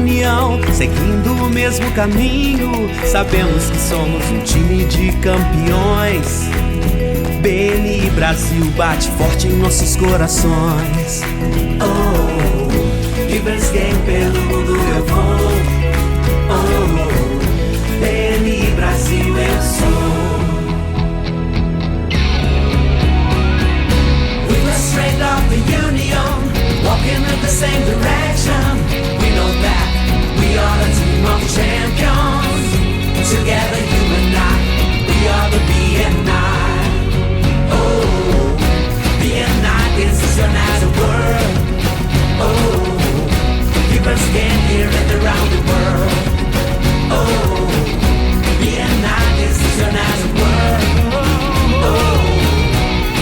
união, seguindo o mesmo caminho. Sabemos que somos um time de campeões. BNI Brasil bate forte em nossos corações. Oh, Givers Game pelo mundo eu vou. Oh, BNI Brasil eu sou. We were straight up the union, walking in the same direction. We know that we are a team of champions. Together you and I, we are the BNI. Oh, BNI, this is your nice world. Oh, people stand here and around the world. Oh, BNI, this is your nice world. Oh,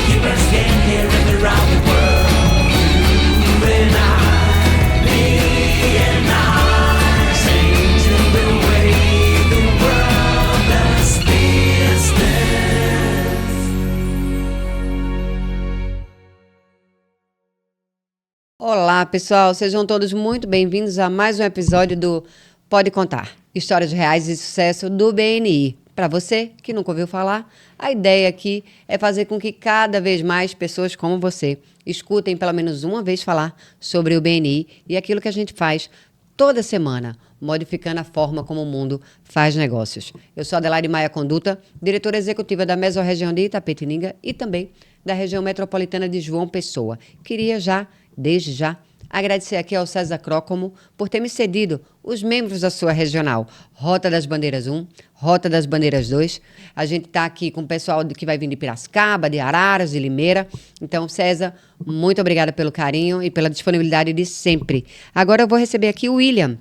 people stand here and around the world. You and I, BNI, changing the way the world does business. Olá, pessoal, sejam todos muito bem-vindos a mais um episódio do Pode Contar, histórias reais de sucesso do BNI. Para você que nunca ouviu falar, a ideia aqui é fazer com que cada vez mais pessoas como você escutem pelo menos uma vez falar sobre o BNI e aquilo que a gente faz toda semana, modificando a forma como o mundo faz negócios. Eu sou Adelaide Maia Conduta, diretora executiva da Mesorregião de Itapetininga e também da região metropolitana de João Pessoa. Queria desde já, agradecer aqui ao César Crócomo por ter me cedido os membros da sua regional. Rota das Bandeiras 1, Rota das Bandeiras 2. A gente está aqui com o pessoal que vai vir de Piracicaba, de Araras, de Limeira. Então, César, muito obrigada pelo carinho e pela disponibilidade de sempre. Agora eu vou receber aqui o William.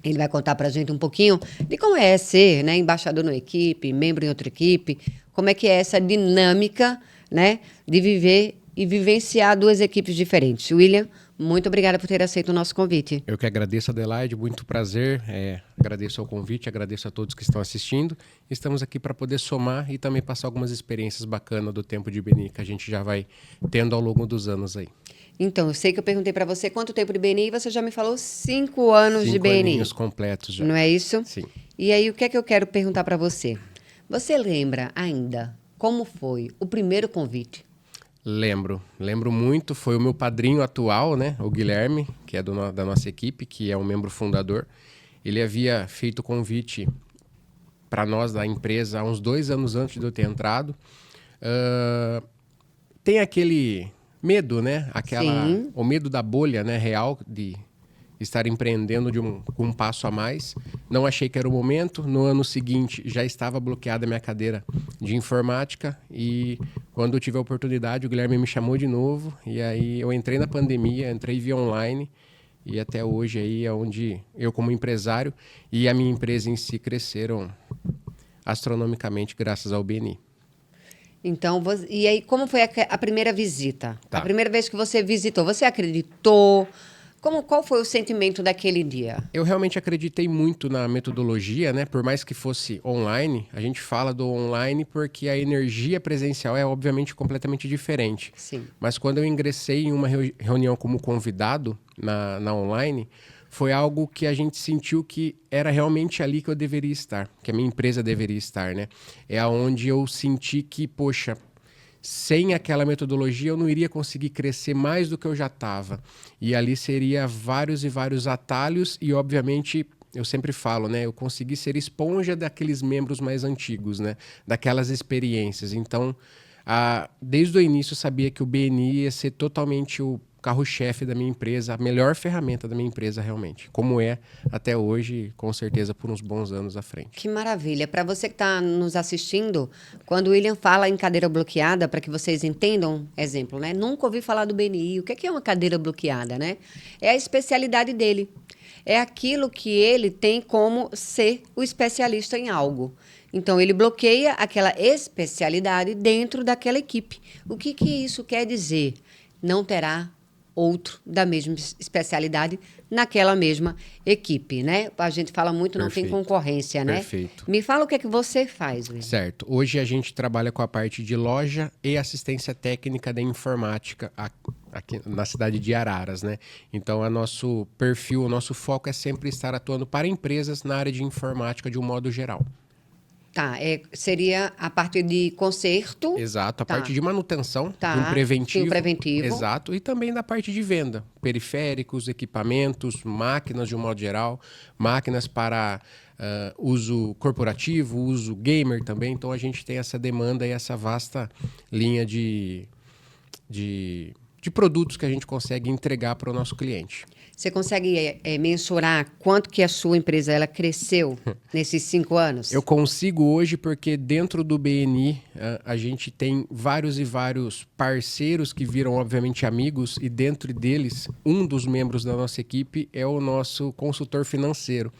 Ele vai contar para a gente um pouquinho de como é ser, né, embaixador numa equipe, membro em outra equipe, como é que é essa dinâmica, né, de viver e vivenciar duas equipes diferentes. William, muito obrigada por ter aceito o nosso convite. Eu que agradeço, Adelaide, muito prazer. Agradeço ao convite, agradeço a todos que estão assistindo. Estamos aqui para poder somar e também passar algumas experiências bacanas do tempo de BNI que a gente já vai tendo ao longo dos anos aí. Então, eu sei que eu perguntei para você quanto tempo de BNI e você já me falou 5 anos de BNI. 5 aninhos completos já. Não é isso? Sim. E aí, o que é que eu quero perguntar para você? Você lembra ainda como foi o primeiro convite? Lembro muito. Foi o meu padrinho atual, né, o Guilherme, que é da nossa equipe, que é um membro fundador. Ele havia feito o convite para nós da empresa há uns 2 anos antes de eu ter entrado. Tem aquele medo, né? O medo da bolha, né, real de estar empreendendo com um passo a mais. Não achei que era o momento. No ano seguinte, já estava bloqueada a minha cadeira de informática e quando eu tive a oportunidade, o Guilherme me chamou de novo e aí eu entrei na pandemia, entrei via online e até hoje aí é onde eu como empresário e a minha empresa em si cresceram astronomicamente graças ao BNI. Então, e aí como foi a primeira visita? Tá. A primeira vez que você visitou, você acreditou? Qual foi o sentimento daquele dia? Eu realmente acreditei muito na metodologia, né? Por mais que fosse online, a gente fala do online porque a energia presencial é obviamente completamente diferente. Sim. Mas quando eu ingressei em uma reunião como convidado na online, foi algo que a gente sentiu que era realmente ali que eu deveria estar, que a minha empresa deveria estar, né? É onde eu senti que, poxa, sem aquela metodologia eu não iria conseguir crescer mais do que eu já estava. E ali seria vários e vários atalhos e, obviamente, eu sempre falo, né? Eu consegui ser esponja daqueles membros mais antigos, né? Daquelas experiências. Então, desde o início eu sabia que o BNI ia ser totalmente o carro-chefe da minha empresa, a melhor ferramenta da minha empresa realmente, como é até hoje, com certeza por uns bons anos à frente. Que maravilha. Para você que está nos assistindo, quando o William fala em cadeira bloqueada, para que vocês entendam, exemplo, né? Nunca ouvi falar do BNI. O que é uma cadeira bloqueada, né? É a especialidade dele. É aquilo que ele tem como ser o especialista em algo. Então, ele bloqueia aquela especialidade dentro daquela equipe. O que isso quer dizer? Não terá outro da mesma especialidade naquela mesma equipe, né? A gente fala muito, não tem concorrência, né? Perfeito. Me fala o que é que você faz, William. Certo. Hoje a gente trabalha com a parte de loja e assistência técnica da informática aqui na cidade de Araras, né? Então, o nosso perfil, o nosso foco é sempre estar atuando para empresas na área de informática de um modo geral. Tá, seria a parte de conserto. Exato, a Tá. parte de manutenção, Tá, de um preventivo. sim, o preventivo. Exato, e também da parte de venda, periféricos, equipamentos, máquinas de um modo geral, máquinas para uso corporativo, uso gamer também. Então a gente tem essa demanda e essa vasta linha de produtos que a gente consegue entregar para o nosso cliente. Você consegue mensurar quanto que a sua empresa ela cresceu nesses 5 anos? Eu consigo hoje porque dentro do BNI a gente tem vários e vários parceiros que viram, obviamente, amigos, e dentro deles, um dos membros da nossa equipe é o nosso consultor financeiro.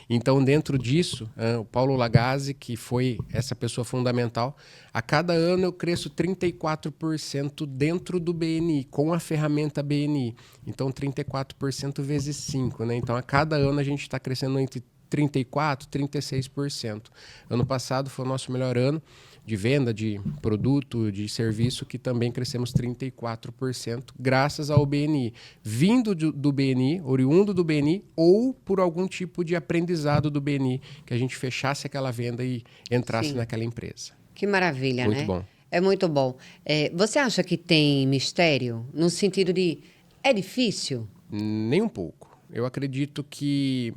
Então, dentro disso, o Paulo Lagazzi, que foi essa pessoa fundamental, a cada ano eu cresço 34% dentro do BNI, com a ferramenta BNI. Então, 34% vezes 5, né? Então, a cada ano a gente está crescendo entre 34% e 36%. Ano passado foi o nosso melhor ano de venda de produto, de serviço, que também crescemos 34%, graças ao BNI. Vindo do BNI, oriundo do BNI, ou por algum tipo de aprendizado do BNI, que a gente fechasse aquela venda e entrasse naquela empresa. Que maravilha, Muito né? bom. É muito bom. Você acha que tem mistério? No sentido de, é difícil? Nem um pouco. Eu acredito que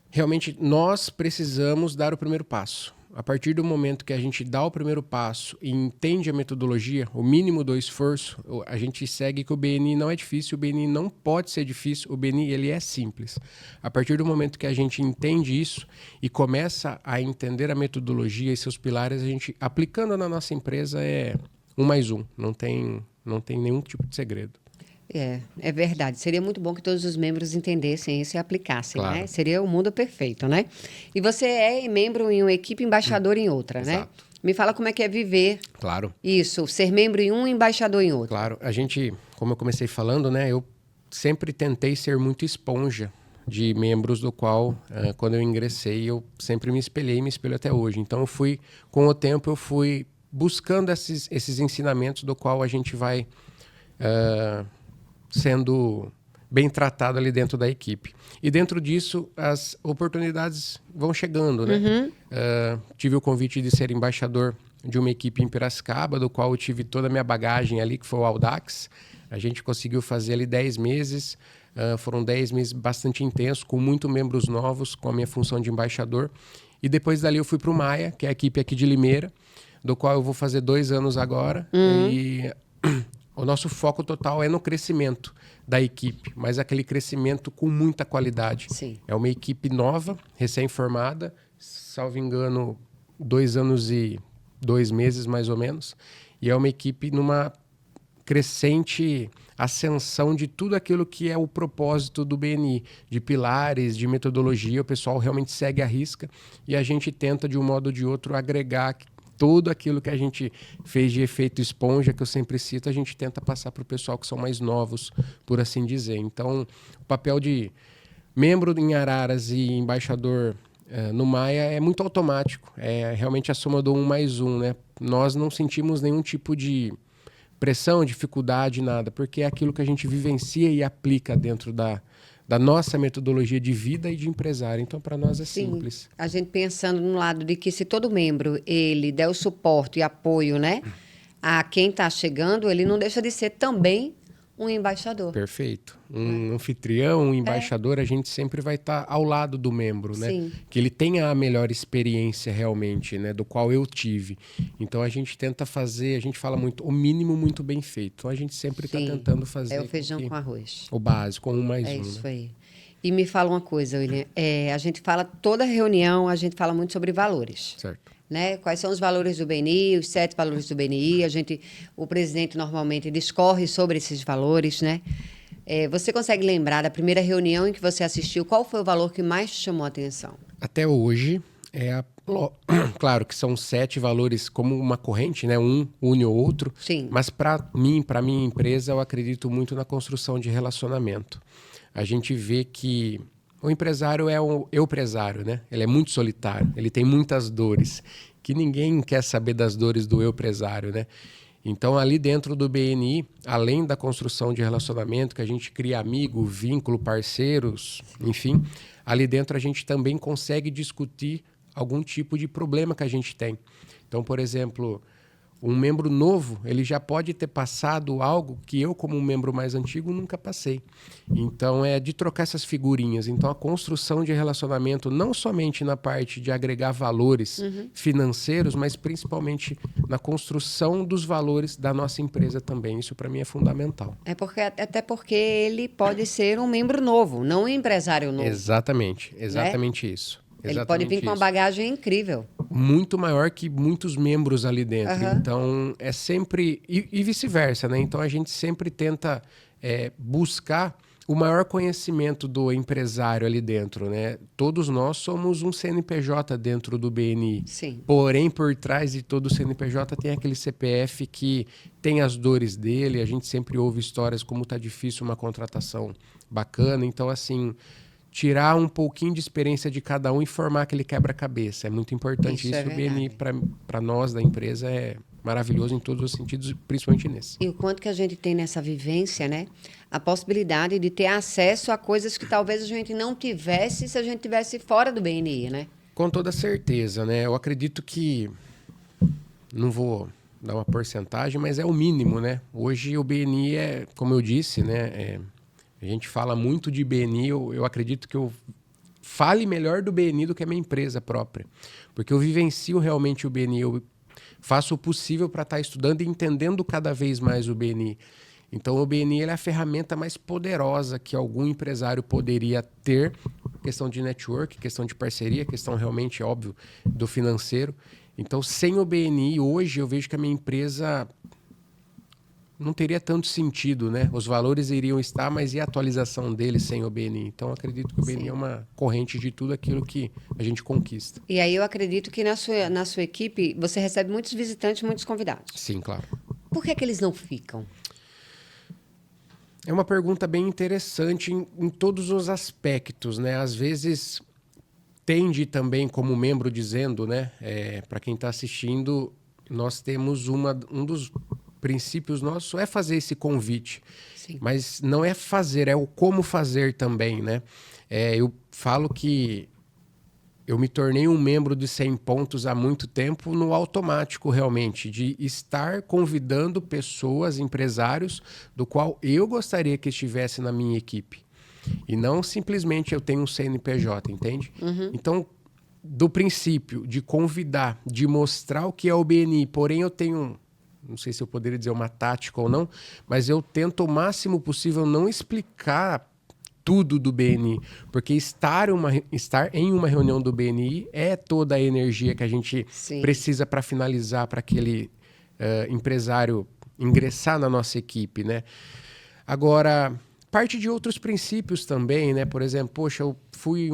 realmente nós precisamos dar o primeiro passo. A partir do momento que a gente dá o primeiro passo e entende a metodologia, o mínimo do esforço, a gente segue que o BNI não é difícil, o BNI não pode ser difícil, o BNI ele é simples. A partir do momento que a gente entende isso e começa a entender a metodologia e seus pilares, a gente, aplicando na nossa empresa, é 1 mais 1, não tem nenhum tipo de segredo. É verdade. Seria muito bom que todos os membros entendessem isso e aplicassem, Claro. né? Seria o mundo perfeito, né? E você é membro em uma equipe, embaixador em outra, né? Exato. Me fala como é que é viver Claro. isso, ser membro em um e embaixador em outro. Claro, a gente, como eu comecei falando, né, eu sempre tentei ser muito esponja de membros do qual, quando eu ingressei, eu sempre me espelhei e me espelho até hoje. Então, com o tempo, eu fui buscando esses ensinamentos do qual a gente vai sendo bem tratado ali dentro da equipe. E dentro disso, as oportunidades vão chegando, né? Tive o convite de ser embaixador de uma equipe em Piracicaba, do qual eu tive toda a minha bagagem ali, que foi o Audax. A gente conseguiu fazer ali 10 meses. Foram 10 meses bastante intensos, com muitos membros novos, com a minha função de embaixador. E depois dali eu fui para o Maia, que é a equipe aqui de Limeira, do qual eu vou fazer 2 anos agora. E o nosso foco total é no crescimento da equipe, mas aquele crescimento com muita qualidade. Sim. É uma equipe nova, recém-formada, salvo engano, 2 anos e 2 meses mais ou menos. E é uma equipe numa crescente ascensão de tudo aquilo que é o propósito do BNI, de pilares, de metodologia. O pessoal realmente segue à risca e a gente tenta, de um modo ou de outro, agregar tudo aquilo que a gente fez de efeito esponja, que eu sempre cito, a gente tenta passar para o pessoal que são mais novos, por assim dizer. Então, o papel de membro em Araras e embaixador no Maia é muito automático. É realmente a soma do 1 mais 1, né? Nós não sentimos nenhum tipo de pressão, dificuldade, nada, porque é aquilo que a gente vivencia e aplica dentro da nossa metodologia de vida e de empresário. Então, para nós é simples. A gente pensando no lado de que se todo membro ele der o suporte e apoio, né, a quem está chegando, ele não deixa de ser também um embaixador. Perfeito. Um anfitrião, um embaixador, a gente sempre vai estar ao lado do membro, né? Sim. Que ele tenha a melhor experiência realmente, né? Do qual eu tive. Então, a gente tenta fazer, a gente fala muito, o mínimo muito bem feito. Então, a gente sempre está Sim. tentando fazer. É o feijão com arroz. O básico, 1 mais 1. É isso né? aí. E me fala uma coisa, William. A gente fala, toda reunião, a gente fala muito sobre valores. Certo. Né? Quais são os valores do BNI, os 7 valores do BNI. O presidente normalmente discorre sobre esses valores, né? Você consegue lembrar da primeira reunião em que você assistiu? Qual foi o valor que mais te chamou a atenção? Até hoje, claro que são 7 valores como uma corrente, né? Um une o outro. Sim. Mas para minha empresa, eu acredito muito na construção de relacionamento. A gente vê que o empresário é o eu-presário, né? Ele é muito solitário, ele tem muitas dores, que ninguém quer saber das dores do eu-presário, né? Então, ali dentro do BNI, além da construção de relacionamento, que a gente cria amigo, vínculo, parceiros, enfim, ali dentro a gente também consegue discutir algum tipo de problema que a gente tem. Então, por exemplo, um membro novo, ele já pode ter passado algo que eu, como um membro mais antigo, nunca passei. Então, é de trocar essas figurinhas. Então, a construção de relacionamento, não somente na parte de agregar valores financeiros, mas principalmente na construção dos valores da nossa empresa também. Isso, para mim, é fundamental. Até porque ele pode ser um membro novo, não um empresário novo. Exatamente isso. Ele pode vir com uma bagagem incrível. Muito maior que muitos membros ali dentro. Então, é sempre... E vice-versa, né? Então, a gente sempre tenta buscar o maior conhecimento do empresário ali dentro, né? Todos nós somos um CNPJ dentro do BNI. Sim. Porém, por trás de todo o CNPJ tem aquele CPF que tem as dores dele. A gente sempre ouve histórias como tá difícil uma contratação bacana. Então, assim... tirar um pouquinho de experiência de cada um e formar aquele quebra-cabeça. É muito importante isso. O BNI, para nós da empresa, é maravilhoso em todos os sentidos, principalmente nesse. E o quanto que a gente tem nessa vivência, né? A possibilidade de ter acesso a coisas que talvez a gente não tivesse se a gente tivesse fora do BNI, né? Com toda certeza, né? Eu acredito que... não vou dar uma porcentagem, mas é o mínimo, né? Hoje o BNI é, como eu disse, né? A gente fala muito de BNI, eu acredito que eu fale melhor do BNI do que a minha empresa própria. Porque eu vivencio realmente o BNI, eu faço o possível para estar estudando e entendendo cada vez mais o BNI. Então o BNI ele é a ferramenta mais poderosa que algum empresário poderia ter, questão de network, questão de parceria, questão realmente, óbvio, do financeiro. Então sem o BNI, hoje eu vejo que a minha empresa... não teria tanto sentido, né? Os valores iriam estar, mas e a atualização deles sem o BNI? Então, eu acredito que o BNI é uma corrente de tudo aquilo que a gente conquista. E aí eu acredito que na sua equipe você recebe muitos visitantes, muitos convidados. Sim, claro. Por que eles não ficam? É uma pergunta bem interessante em todos os aspectos, né? Às vezes, tende também, como membro dizendo, né? Para quem está assistindo, nós temos um dos... princípios nossos é fazer esse convite. Sim. Mas não é fazer, é o como fazer também, né? Eu falo que eu me tornei um membro de 100 pontos há muito tempo no automático, realmente, de estar convidando pessoas, empresários, do qual eu gostaria que estivesse na minha equipe. E não simplesmente eu tenho um CNPJ, entende? Então, do princípio de convidar, de mostrar o que é o BNI, porém eu tenho... não sei se eu poderia dizer uma tática ou não, mas eu tento o máximo possível não explicar tudo do BNI, porque estar em uma reunião do BNI é toda a energia que a gente precisa para finalizar, para aquele empresário ingressar na nossa equipe, né? Agora, parte de outros princípios também, né? Por exemplo, poxa, eu fui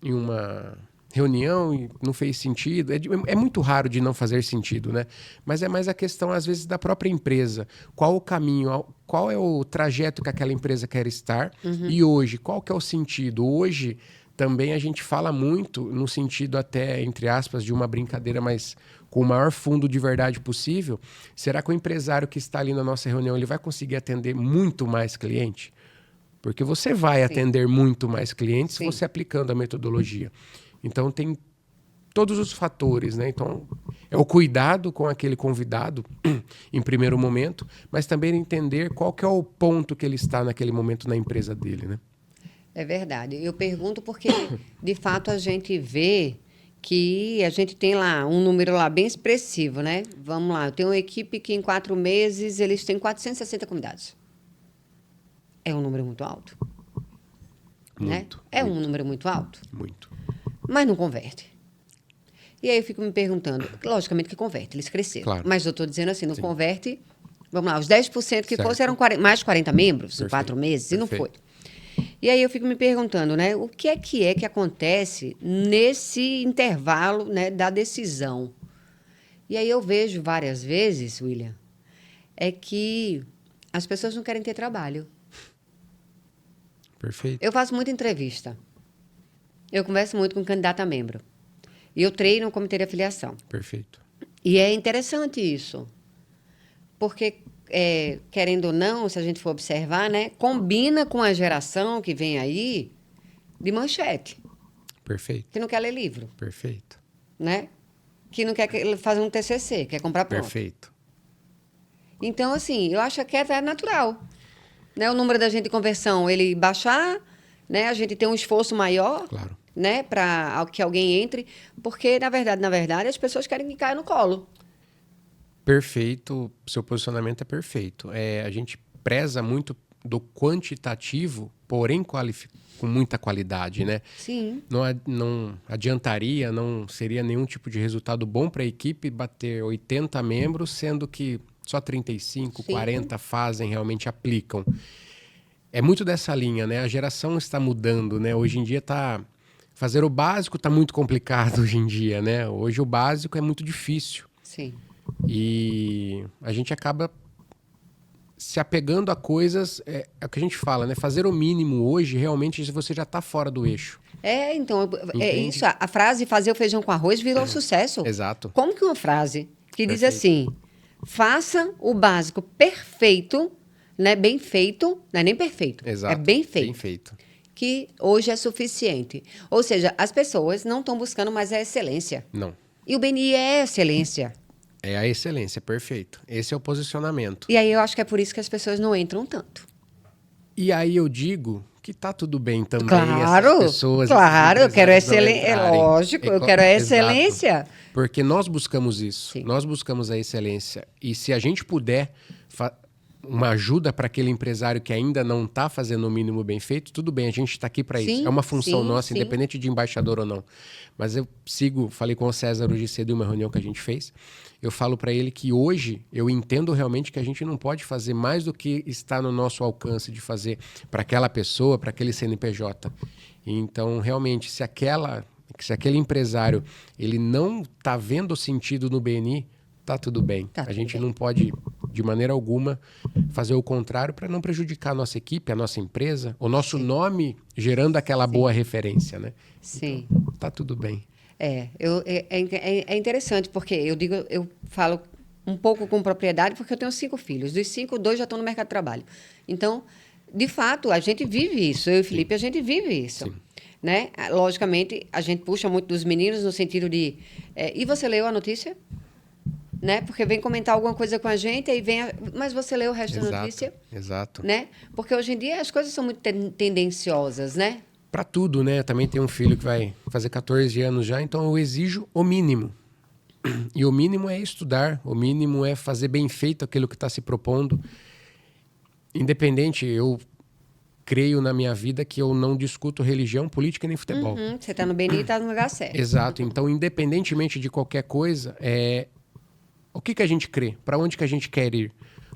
em uma reunião e não fez sentido. É muito raro de não fazer sentido, né? Mas é mais a questão, às vezes, da própria empresa. Qual o caminho, qual é o trajeto que aquela empresa quer estar? E hoje, qual que é o sentido? Hoje, também a gente fala muito, no sentido até, entre aspas, de uma brincadeira, mas com o maior fundo de verdade possível. Será que o empresário que está ali na nossa reunião, ele vai conseguir atender muito mais cliente? Porque você vai atender muito mais clientes se você aplicando a metodologia. Então, tem todos os fatores, né? Então, é o cuidado com aquele convidado, em primeiro momento, mas também entender qual que é o ponto que ele está naquele momento na empresa dele, né? É verdade. Eu pergunto porque, de fato, a gente vê que a gente tem lá um número lá bem expressivo, né? Vamos lá, eu tenho uma equipe que em 4 meses eles têm 460 convidados. É um número muito alto. Muito. Né? É um número muito alto. Muito. Mas não converte. E aí eu fico me perguntando, logicamente que converte, eles cresceram. Claro. Mas eu estou dizendo assim, não converte, vamos lá, os 10% que fosse eram mais de 40 membros em 4 meses, e não foi. E aí eu fico me perguntando, né, o que é que acontece nesse intervalo, né, da decisão? E aí eu vejo várias vezes, William, é que as pessoas não querem ter trabalho. Perfeito. Eu faço muita entrevista. Eu converso muito com candidato a membro. E eu treino o comitê de afiliação. Perfeito. E é interessante isso. porque, querendo ou não, se a gente for observar, né, combina com a geração que vem aí de manchete, Perfeito, que não quer ler livro, perfeito, né? Que não quer fazer um TCC, quer comprar pronto. perfeito. Então, assim, eu acho que é natural, né? O número da gente de conversão, ele baixar, né? A gente tem um esforço maior, Claro. né? Para que alguém entre, porque, na verdade, as pessoas querem que caia no colo. Perfeito, seu posicionamento é perfeito. A gente preza muito do quantitativo, porém com muita qualidade, né? Sim, Não adiantaria, não seria nenhum tipo de resultado bom para a equipe bater 80 membros, sendo que só 35, Sim. 40 fazem, realmente aplicam. É muito dessa linha, né? A geração está mudando, né? Hoje em dia fazer o básico está muito complicado hoje em dia, né? Hoje o básico é muito difícil. sim. E a gente acaba se apegando a coisas, é o que a gente fala, né? Fazer o mínimo hoje, realmente, você já está fora do eixo. Então, é Entende? isso. A frase fazer o feijão com arroz virou sucesso. Exato. Como que uma frase que diz Perfeito. assim, faça o básico perfeito, né? Bem feito, não é nem perfeito, Exato. é bem feito. Bem feito. Que hoje é suficiente. Ou seja, as pessoas não estão buscando mais a excelência. Não. E o BNI é excelência. É a excelência, perfeito. Esse é o posicionamento. E aí eu acho que é por isso que as pessoas não entram tanto. E aí eu digo que tá tudo bem também Claro, essas pessoas... claro, esses eu quero empresários não excelência. É entrarem. lógico, eu quero a Exato. excelência. Porque nós buscamos isso. Sim. Nós buscamos a excelência. E se a gente puder uma ajuda para aquele empresário que ainda não está fazendo o mínimo bem feito, tudo bem, a gente está aqui para Sim, isso. É uma função sim, nossa, sim. independente de embaixador ou não. Mas eu falei com o César hoje cedo em uma reunião que a gente fez, eu falo para ele que hoje eu entendo realmente que a gente não pode fazer mais do que está no nosso alcance de fazer para aquela pessoa, para aquele CNPJ. Então, realmente, se aquele empresário ele não está vendo o sentido no BNI, tá tudo bem. Tá A tudo gente bem. não pode, de maneira alguma, fazer o contrário para não prejudicar a nossa equipe, a nossa empresa, o nosso nome gerando aquela boa referência, né? Sim. Então, tá tudo bem. É interessante, porque eu falo um pouco com propriedade, porque eu tenho 5 filhos. Dos 5, 2 já estão no mercado de trabalho. Então, de fato, a gente vive isso. Eu e o Felipe, a gente vive isso. Sim. Né? Logicamente, a gente puxa muito dos meninos no sentido de... e você leu a notícia? Né? Porque vem comentar alguma coisa com a gente, aí vem... Mas você leu o resto da notícia? Exato. Né? Porque hoje em dia as coisas são muito tendenciosas, né? Para tudo, né? Eu também tenho um filho que vai fazer 14 anos já, então eu exijo o mínimo. E o mínimo é estudar, o mínimo é fazer bem feito aquilo que está se propondo. Independente, eu creio na minha vida que eu não discuto religião, política nem futebol. Você está no BNI e está no lugar certo. Exato. Então, independentemente de qualquer coisa, o que a gente crê? Para onde que a gente quer ir?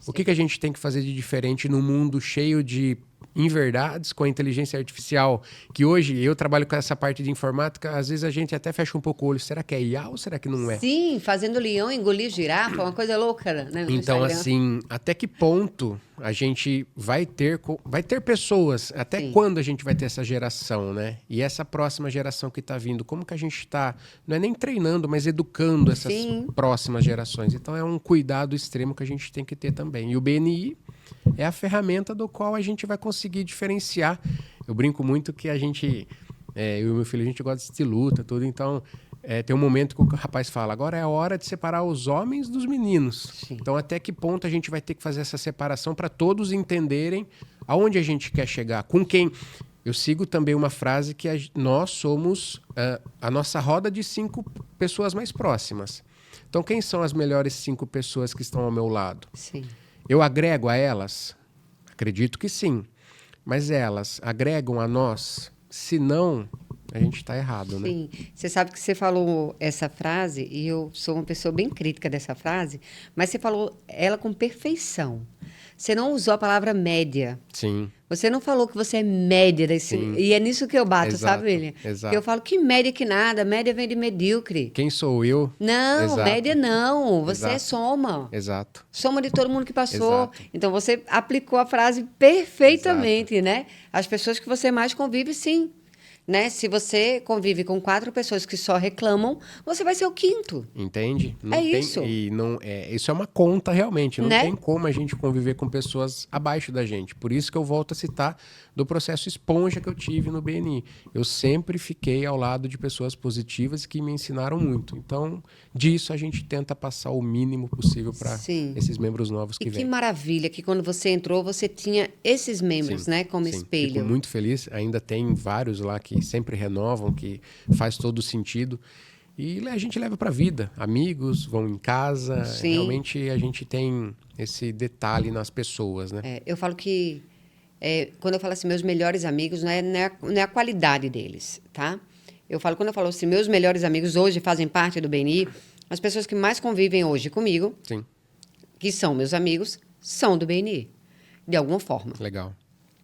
O que a gente tem que fazer de diferente num mundo cheio de inverdades com a inteligência artificial? Que hoje, eu trabalho com essa parte de informática, às vezes a gente até fecha um pouco o olho. Será que é IA ou será que não é? Sim, fazendo leão engolir girafa, uma coisa louca, né? no Então, Instagram. assim, até que ponto a gente vai ter pessoas? Até Sim. quando a gente vai ter essa geração, né? E essa próxima geração que está vindo, como que a gente está, não é nem treinando, mas educando essas Sim. próximas gerações? Então, é um cuidado extremo que a gente tem que ter também. E o BNI é a ferramenta do qual a gente vai conseguir diferenciar. Eu brinco muito que a gente, eu e meu filho, a gente gosta de luta, tudo, então... tem um momento que o rapaz fala, agora é a hora de separar os homens dos meninos. Sim. Então, até que ponto a gente vai ter que fazer essa separação para todos entenderem aonde a gente quer chegar, com quem. Eu sigo também uma frase que nós somos a nossa roda de 5 pessoas mais próximas. Então, quem são as melhores 5 pessoas que estão ao meu lado? Sim. Eu agrego a elas? Acredito que sim. Mas elas agregam a nós? Se não... a gente está errado, né? Sim. Você sabe que você falou essa frase, e eu sou uma pessoa bem crítica dessa frase, mas você falou ela com perfeição. Você não usou a palavra média. Sim. Você não falou que você é média desse. Sim. E é nisso que eu bato, Exato, sabe, William? exato. Porque eu falo que média que nada, média vem de medíocre. Quem sou eu? Não, Exato. média não. Você é Exato. soma. Exato. Soma de todo mundo que passou. Exato. Então, você aplicou a frase perfeitamente, né? As pessoas que você mais convive, sim. Né? Se você convive com 4 pessoas que só reclamam, você vai ser o 5º. Entende? Não É tem, isso. E não, isso é uma conta realmente. Não Né? tem como a gente conviver com pessoas abaixo da gente. Por isso que eu volto a citar do processo esponja que eu tive no BNI. Eu sempre fiquei ao lado de pessoas positivas que me ensinaram muito. Então, disso a gente tenta passar o mínimo possível para Sim. esses membros novos que E que vêm. maravilha que quando você entrou, você tinha esses membros, Sim, né, como sim. espelho. Fico muito feliz. Ainda tem vários lá que sempre renovam, que faz todo sentido. E a gente leva para a vida. Amigos vão em casa. Sim. Realmente a gente tem esse detalhe nas pessoas, né? Eu falo que, quando eu falo assim, meus melhores amigos, não é a qualidade deles, tá? Quando eu falo assim, meus melhores amigos hoje fazem parte do BNI, as pessoas que mais convivem hoje comigo, Sim, que são meus amigos, são do BNI, de alguma forma. legal.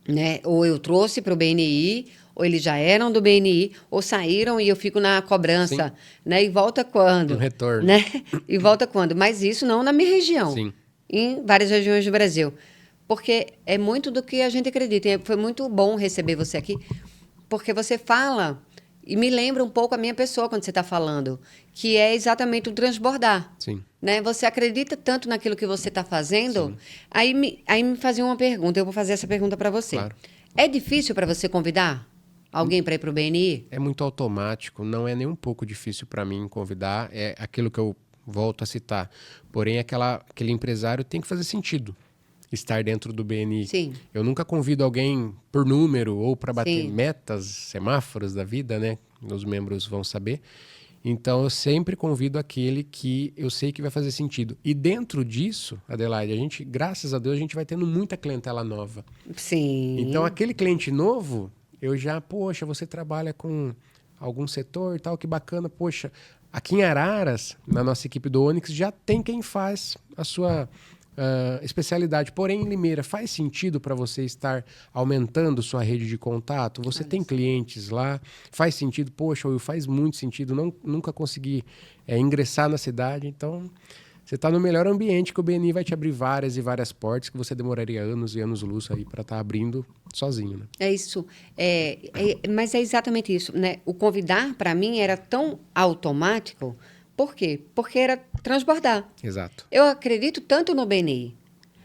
Né? Ou eu trouxe para o BNI, ou eles já eram do BNI, ou saíram e eu fico na cobrança, né? E volta quando? No retorno. Né? E volta quando? Mas isso não na minha região, Sim. em várias regiões do Brasil. Porque é muito do que a gente acredita. E foi muito bom receber você aqui, porque você fala, e me lembra um pouco a minha pessoa quando você está falando, que é exatamente o transbordar. Sim. Né? Você acredita tanto naquilo que você está fazendo, aí me fazia uma pergunta, eu vou fazer essa pergunta para você. Claro. É difícil para você convidar alguém para ir para o BNI? É muito automático, não é nem um pouco difícil para mim convidar, é aquilo que eu volto a citar. Porém, aquele empresário tem que fazer sentido estar dentro do BNI. Sim. Eu nunca convido alguém por número ou para bater Sim. metas, semáforos da vida, né? Os membros vão saber. Então, eu sempre convido aquele que eu sei que vai fazer sentido. E dentro disso, Adelaide, a gente, graças a Deus, a gente vai tendo muita clientela nova. Sim. Então, aquele cliente novo, eu já, poxa, você trabalha com algum setor e tal, que bacana. Poxa, aqui em Araras, na nossa equipe do Onix, já tem quem faz a sua especialidade. Porém, em Limeira, faz sentido para você estar aumentando sua rede de contato? Você tem clientes lá? Faz sentido? Poxa, Will, faz muito sentido. Nunca consegui ingressar na cidade. Então, você está no melhor ambiente que o BNI vai te abrir várias e várias portas que você demoraria anos e anos-luz aí para estar abrindo sozinho, né? É isso. Mas é exatamente isso, né? O convidar, para mim, era tão automático. Por quê? Porque era transbordar. Exato. Eu acredito tanto no BNI,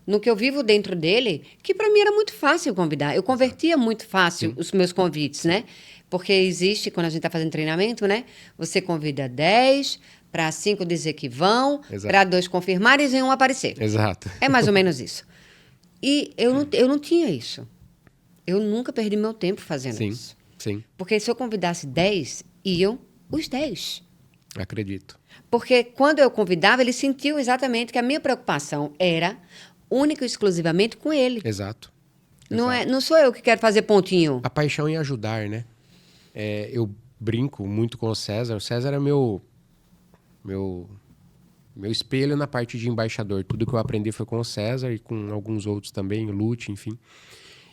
no que eu vivo dentro dele, que para mim era muito fácil convidar. Eu convertia muito fácil os meus convites, né? Porque existe, quando a gente está fazendo treinamento, né? Você convida 10, para 5 dizer que vão, Exato. para 2 confirmarem e 1 aparecer. Exato. É mais ou menos isso. E eu não tinha isso. Eu nunca perdi meu tempo fazendo Sim, isso. sim, Porque se eu convidasse 10, iam os 10. acredito. Porque quando eu convidava, ele sentiu exatamente que a minha preocupação era única e exclusivamente com ele. Exato. Não sou eu que quero fazer pontinho. A paixão em ajudar, né? Eu brinco muito com o César. O César é meu espelho na parte de embaixador. Tudo que eu aprendi foi com o César e com alguns outros também, o Lute, enfim.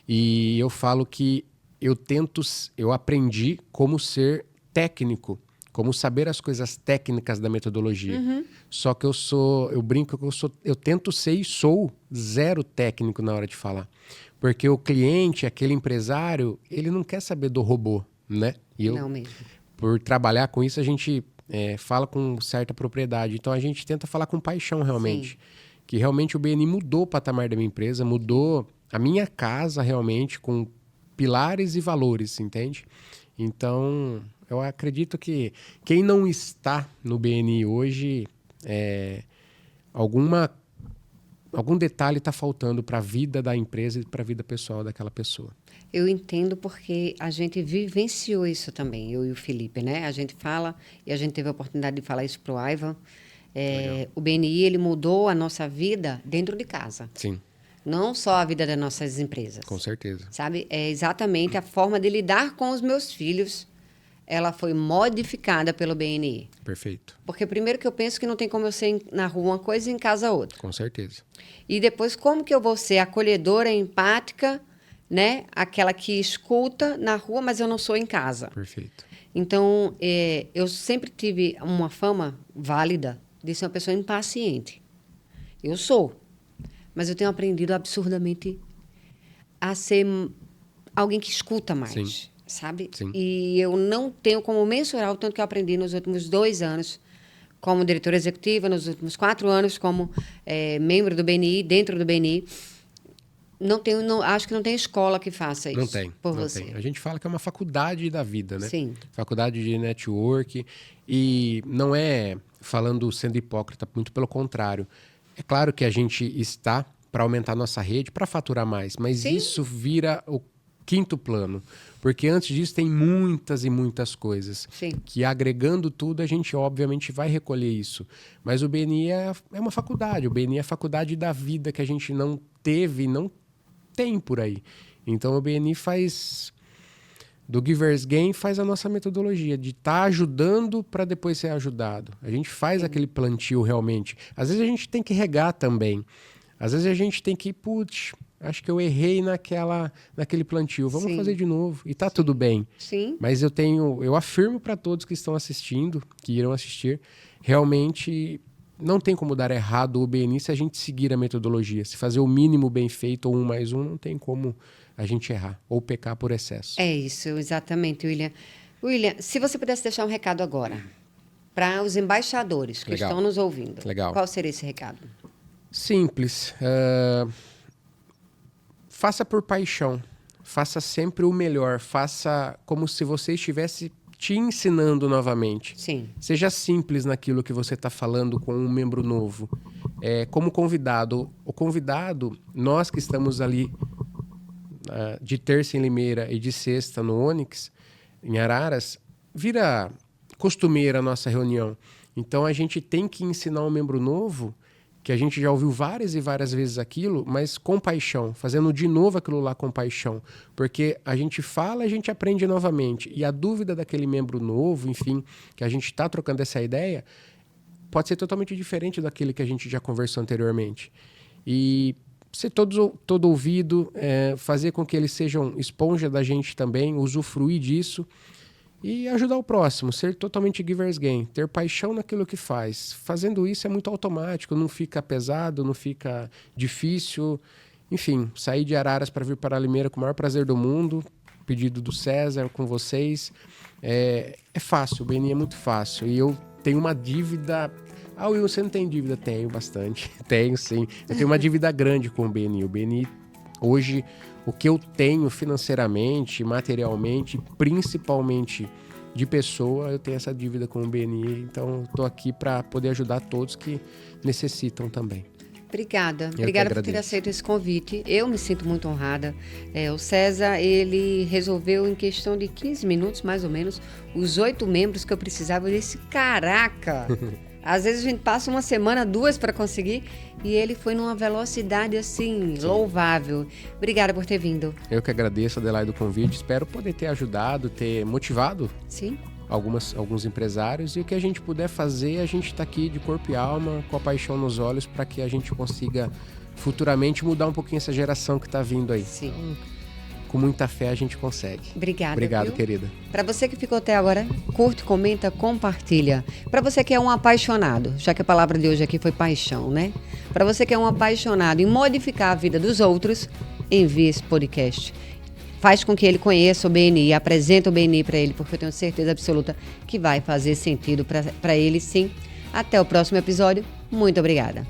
E eu falo que eu aprendi como ser técnico, como saber as coisas técnicas da metodologia. Só que eu brinco que eu tento ser e sou zero técnico na hora de falar. Porque o cliente, aquele empresário, ele não quer saber do robô, né? E Não mesmo. por trabalhar com isso, a gente fala com certa propriedade. Então, a gente tenta falar com paixão, realmente. Sim. Que realmente o BNI mudou o patamar da minha empresa, mudou a minha casa, realmente, com pilares e valores, entende? Então, eu acredito que quem não está no BNI hoje, algum detalhe está faltando para a vida da empresa e para a vida pessoal daquela pessoa. Eu entendo porque a gente vivenciou isso também, eu e o Felipe, né? A gente fala, e a gente teve a oportunidade de falar isso para o Aivan. O BNI, ele mudou a nossa vida dentro de casa. Sim, Não só a vida das nossas empresas. com certeza. Sabe? É exatamente a forma de lidar com os meus filhos. Ela foi modificada pelo BNI. Perfeito, Porque primeiro que eu penso que não tem como eu ser na rua uma coisa e em casa outra. com certeza. E depois como que eu vou ser acolhedora, empática, né? Aquela que escuta na rua, mas eu não sou em casa. Perfeito. Então, eu sempre tive uma fama válida de ser uma pessoa impaciente. Eu sou. Mas eu tenho aprendido absurdamente a ser alguém que escuta mais. Sim. sabe? Sim. E eu não tenho como mensurar o tanto que eu aprendi nos últimos 2 anos como diretora executiva, nos últimos 4 anos como membro do BNI, dentro do BNI. Acho que não tem escola que faça isso Não tem. por não você. tem. A gente fala que é uma faculdade da vida, né? Sim. Faculdade de network. E não é falando sendo hipócrita, muito pelo contrário. É claro que a gente está para aumentar nossa rede, para faturar mais, mas Sim. isso vira o 5º plano. Porque antes disso tem muitas e muitas coisas. Sim. Que agregando tudo, a gente obviamente vai recolher isso. Mas o BNI é uma faculdade. O BNI é a faculdade da vida que a gente não teve, não tem por aí. Então o BNI faz... Do Givers Gain faz a nossa metodologia de estar ajudando para depois ser ajudado. A gente faz aquele plantio realmente. Às vezes a gente tem que regar também. Às vezes a gente tem que, putz, acho que eu errei naquele plantio. Vamos Sim. fazer de novo. E tá tudo bem. Sim. Mas eu afirmo para todos que estão assistindo, que irão assistir, realmente não tem como dar errado o BNI se a gente seguir a metodologia. Se fazer o mínimo bem feito ou 1 mais 1, não tem como a gente errar ou pecar por excesso. É isso, exatamente, William. William, se você pudesse deixar um recado agora para os embaixadores que Legal. estão nos ouvindo, Legal. qual seria esse recado? Simples. Faça por paixão. Faça sempre o melhor. Faça como se você estivesse te ensinando novamente. Sim. Seja simples naquilo que você está falando com um membro novo. Como convidado. O convidado, nós que estamos ali de terça em Limeira e de sexta no Onyx, em Araras, vira costumeira a nossa reunião. Então a gente tem que ensinar um membro novo, que a gente já ouviu várias e várias vezes aquilo, mas com paixão, fazendo de novo aquilo lá com paixão. Porque a gente fala e a gente aprende novamente. E a dúvida daquele membro novo, enfim, que a gente está trocando essa ideia, pode ser totalmente diferente daquele que a gente já conversou anteriormente. E ser todo ouvido, fazer com que eles sejam esponja da gente também, usufruir disso e ajudar o próximo, ser totalmente Givers Gain, ter paixão naquilo que faz. Fazendo isso é muito automático, não fica pesado, não fica difícil. Enfim, sair de Araras para vir para Limeira com o maior prazer do mundo, pedido do César com vocês. É fácil, o BNI é muito fácil. E eu tenho uma dívida... Will, você não tem dívida? Tenho bastante. Tenho, sim. Eu tenho uma dívida grande com o BNI. O BNI, hoje, o que eu tenho financeiramente, materialmente, principalmente de pessoa, eu tenho essa dívida com o BNI. Então, estou aqui para poder ajudar todos que necessitam também. Obrigada. Eu Obrigada que por ter agradeço. aceito esse convite. Eu me sinto muito honrada. O César, ele resolveu em questão de 15 minutos, mais ou menos, os 8 membros que eu precisava. Eu disse, caraca! Às vezes a gente passa 1 semana, 2 para conseguir, e ele foi numa velocidade assim, louvável. Obrigada por ter vindo. Eu que agradeço, Adelaide, do convite. Espero poder ter ajudado, ter motivado Sim? alguns empresários. E o que a gente puder fazer, a gente está aqui de corpo e alma, com a paixão nos olhos, para que a gente consiga futuramente mudar um pouquinho essa geração que está vindo aí. Sim. Então, com muita fé a gente consegue. Obrigada. Obrigado, viu? querida. Para você que ficou até agora, curte, comenta, compartilha. Para você que é um apaixonado, já que a palavra de hoje aqui foi paixão, né? Para você que é um apaixonado em modificar a vida dos outros, envie esse podcast. Faz com que ele conheça o BNI, apresenta o BNI para ele, porque eu tenho certeza absoluta que vai fazer sentido para ele, sim. Até o próximo episódio. Muito obrigada.